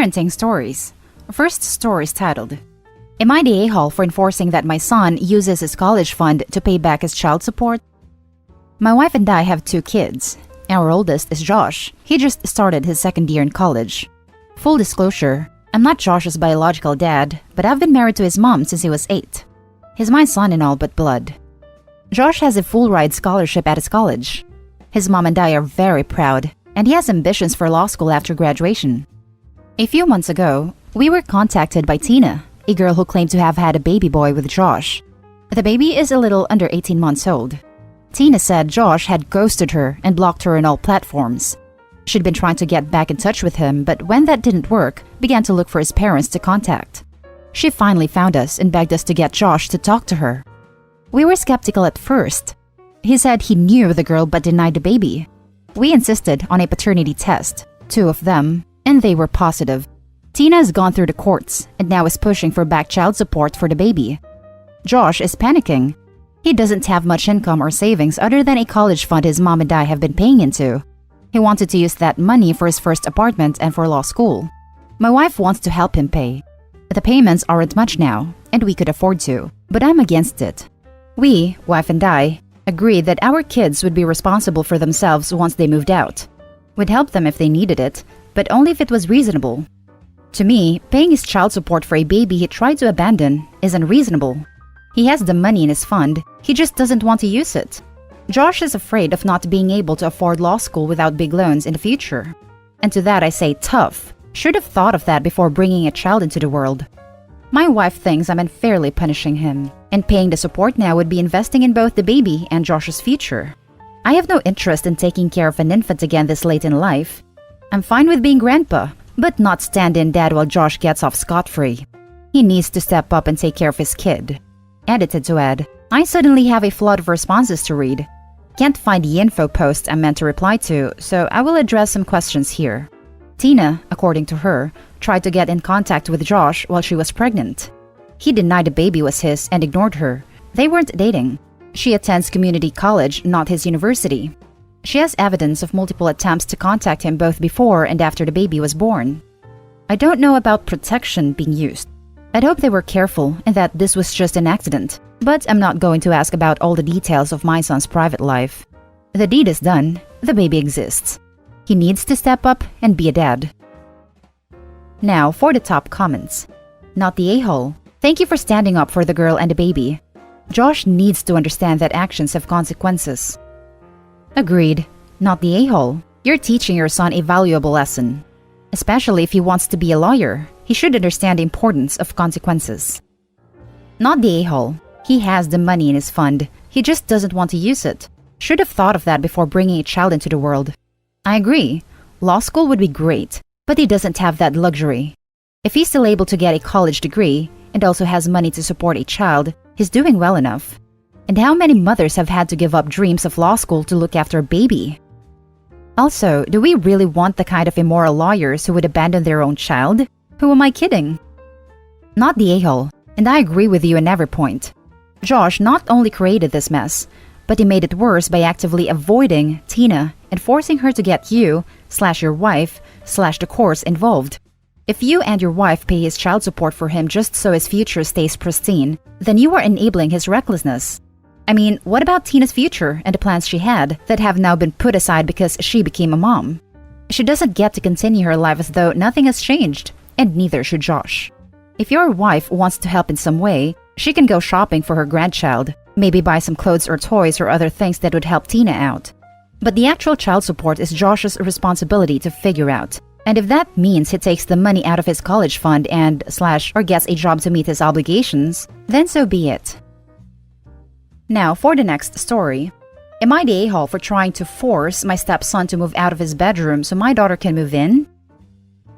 Parenting Stories. First story is titled, Am I the a-hole for enforcing that my son uses his college fund to pay back his child support? My wife and I have 2 kids. Our oldest is Josh. He just started his second year in college. Full disclosure, I'm not Josh's biological dad, but I've been married to his mom since he was 8. He's my son in all but blood. Josh has a full-ride scholarship at his college. His mom and I are very proud, and he has ambitions for law school after graduation. A few months ago, we were contacted by Tina, a girl who claimed to have had a baby boy with Josh. The baby is a little under 18 months old. Tina said Josh had ghosted her and blocked her on all platforms. She'd been trying to get back in touch with him, but when that didn't work, began to look for his parents to contact. She finally found us and begged us to get Josh to talk to her. We were skeptical at first. He said he knew the girl but denied the baby. We insisted on a paternity test, 2 of them, and they were positive. Tina has gone through the courts and now is pushing for back child support for the baby. Josh is panicking. He doesn't have much income or savings other than a college fund his mom and I have been paying into. He wanted to use that money for his first apartment and for law school. My wife wants to help him pay. The payments aren't much now, and we could afford to, but I'm against it. We, wife and I, agreed that our kids would be responsible for themselves once they moved out. We'd help them if they needed it, but only if it was reasonable. To me, paying his child support for a baby he tried to abandon is unreasonable. He has the money in his fund, he just doesn't want to use it. Josh is afraid of not being able to afford law school without big loans in the future. And to that I say tough. Should have thought of that before bringing a child into the world. My wife thinks I'm unfairly punishing him, and paying the support now would be investing in both the baby and Josh's future. I have no interest in taking care of an infant again this late in life. I'm fine with being grandpa, but not stand-in dad while Josh gets off scot-free. He needs to step up and take care of his kid. Edited to add, I suddenly have a flood of responses to read. Can't find the info post I meant to reply to, so I will address some questions here. Tina, according to her, tried to get in contact with Josh while she was pregnant. He denied the baby was his and ignored her. They weren't dating. She attends community college, not his university. She has evidence of multiple attempts to contact him both before and after the baby was born. I don't know about protection being used. I'd hope they were careful and that this was just an accident, but I'm not going to ask about all the details of my son's private life. The deed is done, the baby exists. He needs to step up and be a dad. Now for the top comments. Not the a-hole. Thank you for standing up for the girl and the baby. Josh needs to understand that actions have consequences. Agreed. Not the a-hole. You're teaching your son a valuable lesson. Especially if he wants to be a lawyer, he should understand the importance of consequences. Not the a-hole. He has the money in his fund. He just doesn't want to use it. Should have thought of that before bringing a child into the world. I agree. Law school would be great, but he doesn't have that luxury. If he's still able to get a college degree and also has money to support a child, he's doing well enough. And how many mothers have had to give up dreams of law school to look after a baby? Also, do we really want the kind of immoral lawyers who would abandon their own child? Who am I kidding? Not the a-hole, and I agree with you in every point. Josh not only created this mess, but he made it worse by actively avoiding Tina and forcing her to get you/your wife/the course involved. If you and your wife pay his child support for him just so his future stays pristine, then you are enabling his recklessness. I mean, what about Tina's future and the plans she had that have now been put aside because she became a mom? She doesn't get to continue her life as though nothing has changed, and neither should Josh. If your wife wants to help in some way, she can go shopping for her grandchild, maybe buy some clothes or toys or other things that would help Tina out. But the actual child support is Josh's responsibility to figure out. And if that means he takes the money out of his college fund and/or gets a job to meet his obligations, then so be it. Now for the next story. Am I the a-hole for trying to force my stepson to move out of his bedroom so my daughter can move in?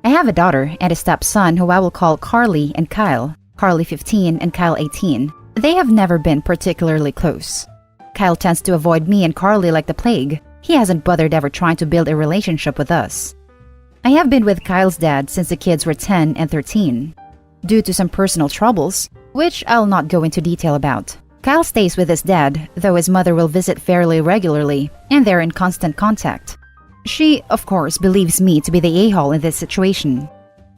I have a daughter and a stepson who I will call Carly and Kyle. Carly 15 and Kyle 18. They have never been particularly close. Kyle tends to avoid me and Carly like the plague. He hasn't bothered ever trying to build a relationship with us. I have been with Kyle's dad since the kids were 10 and 13. Due to some personal troubles, which I'll not go into detail about, Kyle stays with his dad, though his mother will visit fairly regularly, and they're in constant contact. She, of course, believes me to be the a-hole in this situation.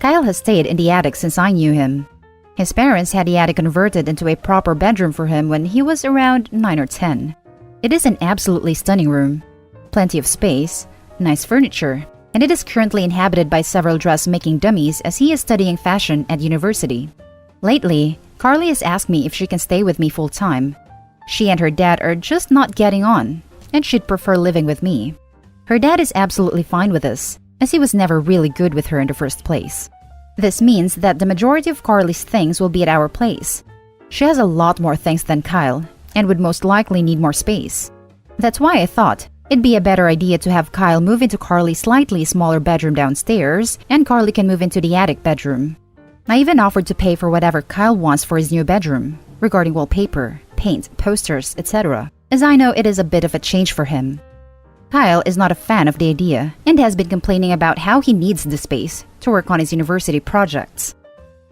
Kyle has stayed in the attic since I knew him. His parents had the attic converted into a proper bedroom for him when he was around 9 or 10. It is an absolutely stunning room. Plenty of space, nice furniture, and it is currently inhabited by several dressmaking dummies as he is studying fashion at university. Lately, Carly has asked me if she can stay with me full-time. She and her dad are just not getting on, and she'd prefer living with me. Her dad is absolutely fine with this, as he was never really good with her in the first place. This means that the majority of Carly's things will be at our place. She has a lot more things than Kyle, and would most likely need more space. That's why I thought it'd be a better idea to have Kyle move into Carly's slightly smaller bedroom downstairs, and Carly can move into the attic bedroom. I even offered to pay for whatever Kyle wants for his new bedroom, regarding wallpaper, paint, posters, etc., as I know it is a bit of a change for him. Kyle is not a fan of the idea and has been complaining about how he needs the space to work on his university projects.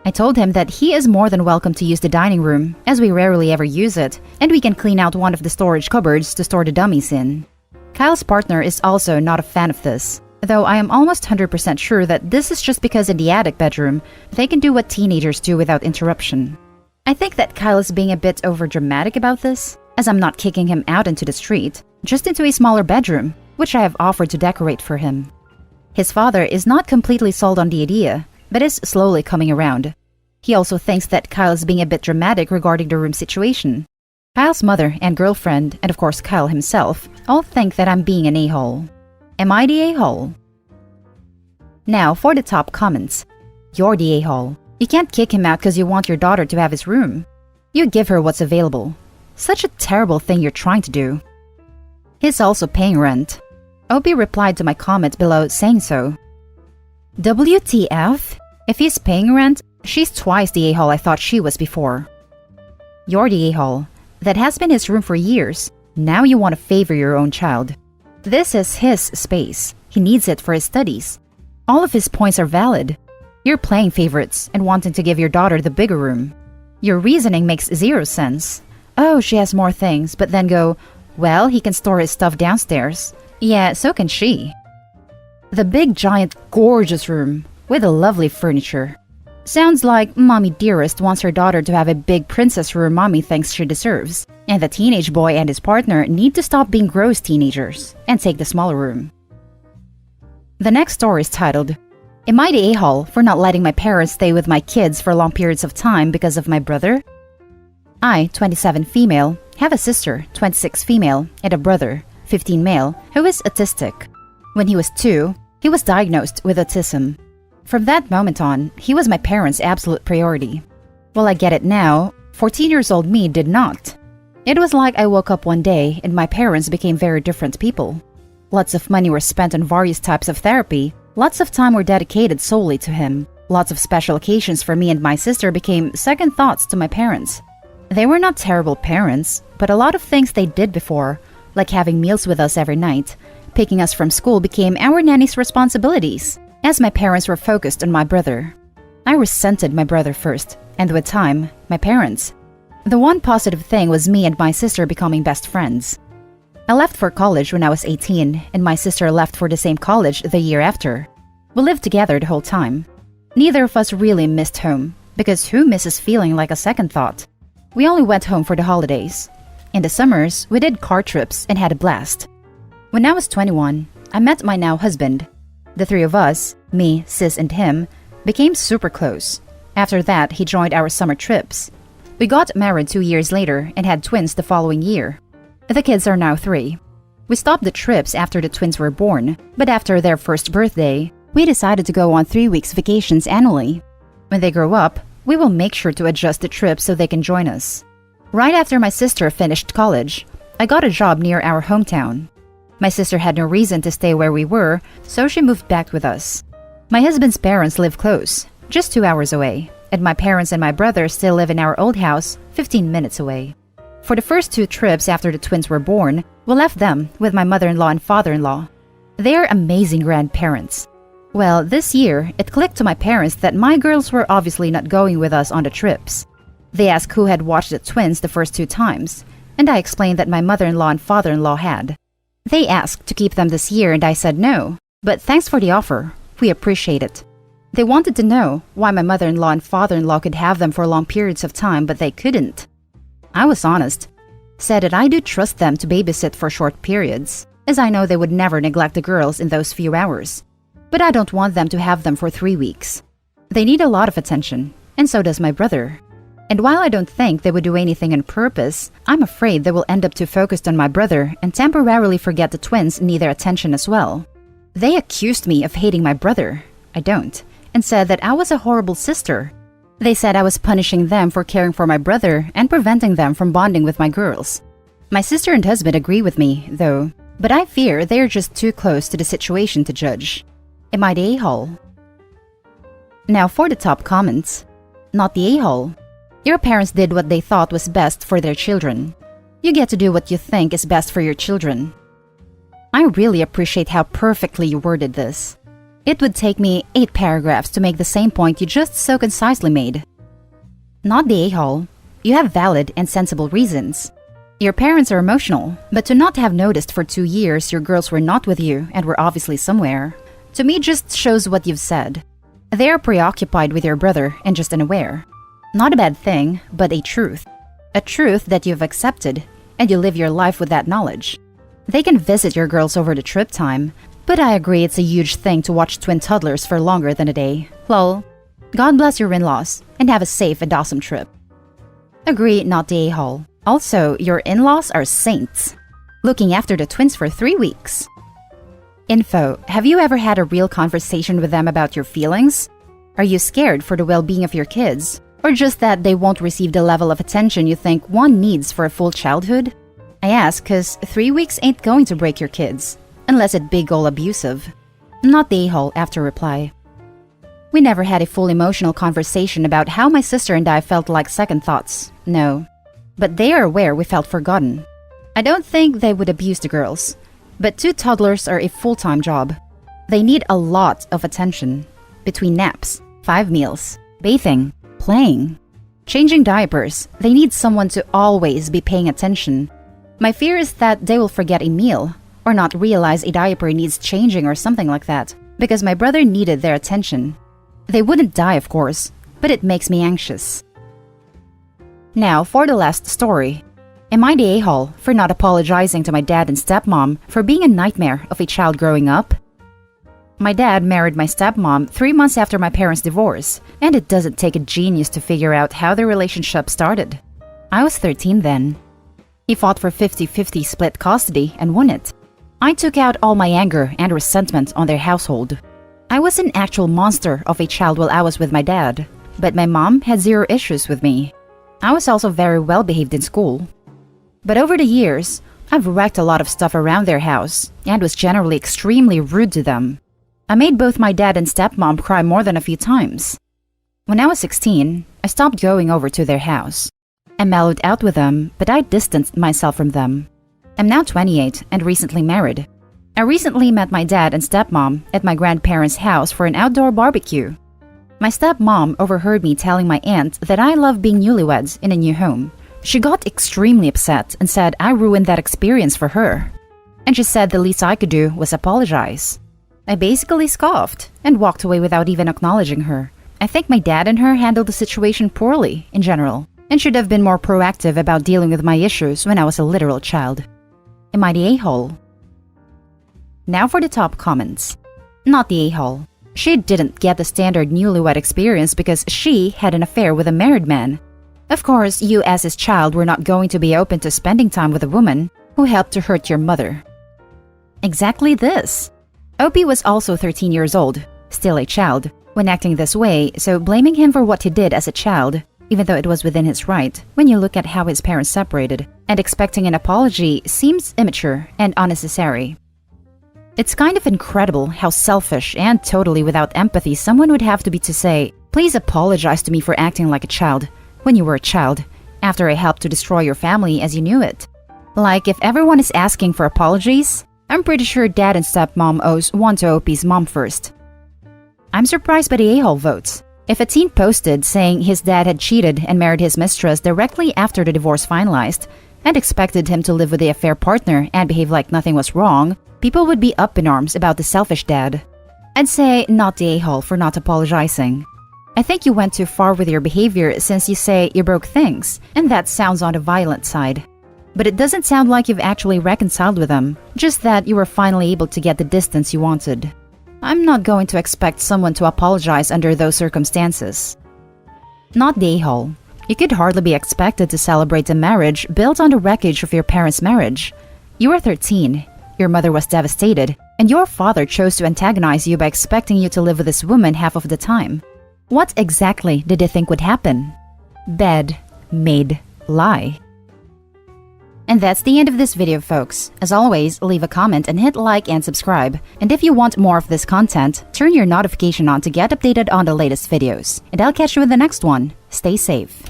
I told him that he is more than welcome to use the dining room, as we rarely ever use it, and we can clean out one of the storage cupboards to store the dummies in. Kyle's partner is also not a fan of this, though I am almost 100% sure that this is just because in the attic bedroom, they can do what teenagers do without interruption. I think that Kyle is being a bit overdramatic about this, as I'm not kicking him out into the street, just into a smaller bedroom, which I have offered to decorate for him. His father is not completely sold on the idea, but is slowly coming around. He also thinks that Kyle is being a bit dramatic regarding the room situation. Kyle's mother and girlfriend, and of course Kyle himself, all think that I'm being an a-hole. Am I the a-hole? Now for the top comments. You're the a-hole. You can't kick him out because you want your daughter to have his room. You give her what's available. Such a terrible thing you're trying to do. He's also paying rent. Obi replied to my comment below saying so. WTF? If he's paying rent, she's twice the a-hole I thought she was before. You're the a-hole. That has been his room for years. Now you want to favor your own child. This is his space. He needs it for his studies. All of his points are valid. You're playing favorites and wanting to give your daughter the bigger room. Your reasoning makes zero sense. Oh, she has more things, but then go, well, he can store his stuff downstairs. Yeah, so can she. The big, giant, gorgeous room with the lovely furniture. Sounds like Mommy Dearest wants her daughter to have a big princess room Mommy thinks she deserves, and the teenage boy and his partner need to stop being gross teenagers and take the smaller room. The next story is titled, Am I the a-hole for not letting my parents stay with my kids for long periods of time because of my brother? I, 27 female, have a sister, 26 female, and a brother, 15 male, who is autistic. When he was 2, he was diagnosed with autism. From that moment on, he was my parents' absolute priority. Well, I get it now, 14-years-old me did not. It was like I woke up one day and my parents became very different people. Lots of money were spent on various types of therapy, lots of time were dedicated solely to him. Lots of special occasions for me and my sister became second thoughts to my parents. They were not terrible parents, but a lot of things they did before, like having meals with us every night, picking us from school became our nanny's responsibilities, as my parents were focused on my brother. I resented my brother first, and with time, my parents. The one positive thing was me and my sister becoming best friends. I left for college when I was 18, and my sister left for the same college the year after. We lived together the whole time. Neither of us really missed home, because who misses feeling like a second thought? We only went home for the holidays. In the summers, we did car trips and had a blast. When I was 21, I met my now husband. The three of us, me, sis, and him, became super close. After that, he joined our summer trips. We got married 2 years later and had twins the following year. The kids are now 3. We stopped the trips after the twins were born, but after their first birthday, we decided to go on 3 weeks vacations annually. When they grow up, we will make sure to adjust the trip so they can join us. Right after my sister finished college, I got a job near our hometown. My sister had no reason to stay where we were, so she moved back with us. My husband's parents live close, just 2 hours away, and my parents and my brother still live in our old house, 15 minutes away. For the first 2 trips after the twins were born, we left them with my mother-in-law and father-in-law. They are amazing grandparents. Well, this year, it clicked to my parents that my girls were obviously not going with us on the trips. They asked who had watched the twins the first 2 times, and I explained that my mother-in-law and father-in-law had. They asked to keep them this year and I said no, but thanks for the offer. We appreciate it. They wanted to know why my mother-in-law and father-in-law could have them for long periods of time, but they couldn't. I was honest, said that I do trust them to babysit for short periods, as I know they would never neglect the girls in those few hours. But I don't want them to have them for 3 weeks. They need a lot of attention, and so does my brother. And while I don't think they would do anything on purpose, I'm afraid they will end up too focused on my brother and temporarily forget the twins need their attention as well. They accused me of hating my brother. I don't, and said that I was a horrible sister. They said I was punishing them for caring for my brother and preventing them from bonding with my girls. My sister and husband agree with me, though, but I fear they are just too close to the situation to judge. Am I the a-hole? Now for the top comments. Not the a-hole. Your parents did what they thought was best for their children. You get to do what you think is best for your children. I really appreciate how perfectly you worded this. It would take me 8 paragraphs to make the same point you just so concisely made. Not the a-hole. You have valid and sensible reasons. Your parents are emotional, but to not have noticed for 2 years your girls were not with you and were obviously somewhere, to me just shows what you've said. They are preoccupied with your brother and just unaware. Not a bad thing, but a truth. A truth that you've accepted, and you live your life with that knowledge. They can visit your girls over the trip time, but I agree it's a huge thing to watch twin toddlers for longer than a day. Lol. God bless your in-laws, and have a safe and awesome trip. Agree, not the a-hole. Also, your in-laws are saints. Looking after the twins for 3 weeks. Info, have you ever had a real conversation with them about your feelings? Are you scared for the well-being of your kids? Or just that they won't receive the level of attention you think one needs for a full childhood? I ask cause 3 weeks ain't going to break your kids, unless it's big ol' abusive. Not the a-hole after reply. We never had a full emotional conversation about how my sister and I felt like second thoughts, no. But they are aware we felt forgotten. I don't think they would abuse the girls, but 2 toddlers are a full-time job. They need a lot of attention, between naps, 5 meals, bathing, playing, changing diapers. They need someone to always be paying attention. My fear is that they will forget a meal or not realize a diaper needs changing or something like that because my brother needed their attention. They wouldn't die, of course, but it makes me anxious. Now for the last story. Am I the a-hole for not apologizing to my dad and stepmom for being a nightmare of a child growing up? My dad married my stepmom 3 months after my parents' divorce, and it doesn't take a genius to figure out how their relationship started. I was 13 then. He fought for 50-50 split custody and won it. I took out all my anger and resentment on their household. I was an actual monster of a child while I was with my dad, but my mom had 0 issues with me. I was also very well behaved in school. But over the years, I've wrecked a lot of stuff around their house and was generally extremely rude to them. I made both my dad and stepmom cry more than a few times. When I was 16, I stopped going over to their house. I mellowed out with them, but I distanced myself from them. I'm now 28 and recently married. I recently met my dad and stepmom at my grandparents' house for an outdoor barbecue. My stepmom overheard me telling my aunt that I love being newlyweds in a new home. She got extremely upset and said I ruined that experience for her. And she said the least I could do was apologize. I basically scoffed and walked away without even acknowledging her. I think my dad and her handled the situation poorly in general and should have been more proactive about dealing with my issues when I was a literal child. Am I the a-hole? Now for the top comments. Not the a-hole. She didn't get the standard newlywed experience because she had an affair with a married man. Of course, you as his child were not going to be open to spending time with a woman who helped to hurt your mother. Exactly this. Opie was also 13 years old, still a child, when acting this way, so blaming him for what he did as a child, even though it was within his right, when you look at how his parents separated, and expecting an apology seems immature and unnecessary. It's kind of incredible how selfish and totally without empathy someone would have to be to say, "Please apologize to me for acting like a child," when you were a child, after I helped to destroy your family as you knew it. Like, if everyone is asking for apologies, I'm pretty sure dad and stepmom owes one to Opie's mom first. I'm surprised by the a-hole votes. If a teen posted saying his dad had cheated and married his mistress directly after the divorce finalized, and expected him to live with the affair partner and behave like nothing was wrong, people would be up in arms about the selfish dad. I'd say not the a-hole for not apologizing. I think you went too far with your behavior since you say you broke things, and that sounds on the violent side. But it doesn't sound like you've actually reconciled with them, just that you were finally able to get the distance you wanted. I'm not going to expect someone to apologize under those circumstances. Not the a-hole. You could hardly be expected to celebrate a marriage built on the wreckage of your parents' marriage. You were 13, your mother was devastated, and your father chose to antagonize you by expecting you to live with this woman half of the time. What exactly did he think would happen? Bed, made, lie. And that's the end of this video, folks. As always, leave a comment and hit like and subscribe. And if you want more of this content, turn your notification on to get updated on the latest videos. And I'll catch you in the next one. Stay safe.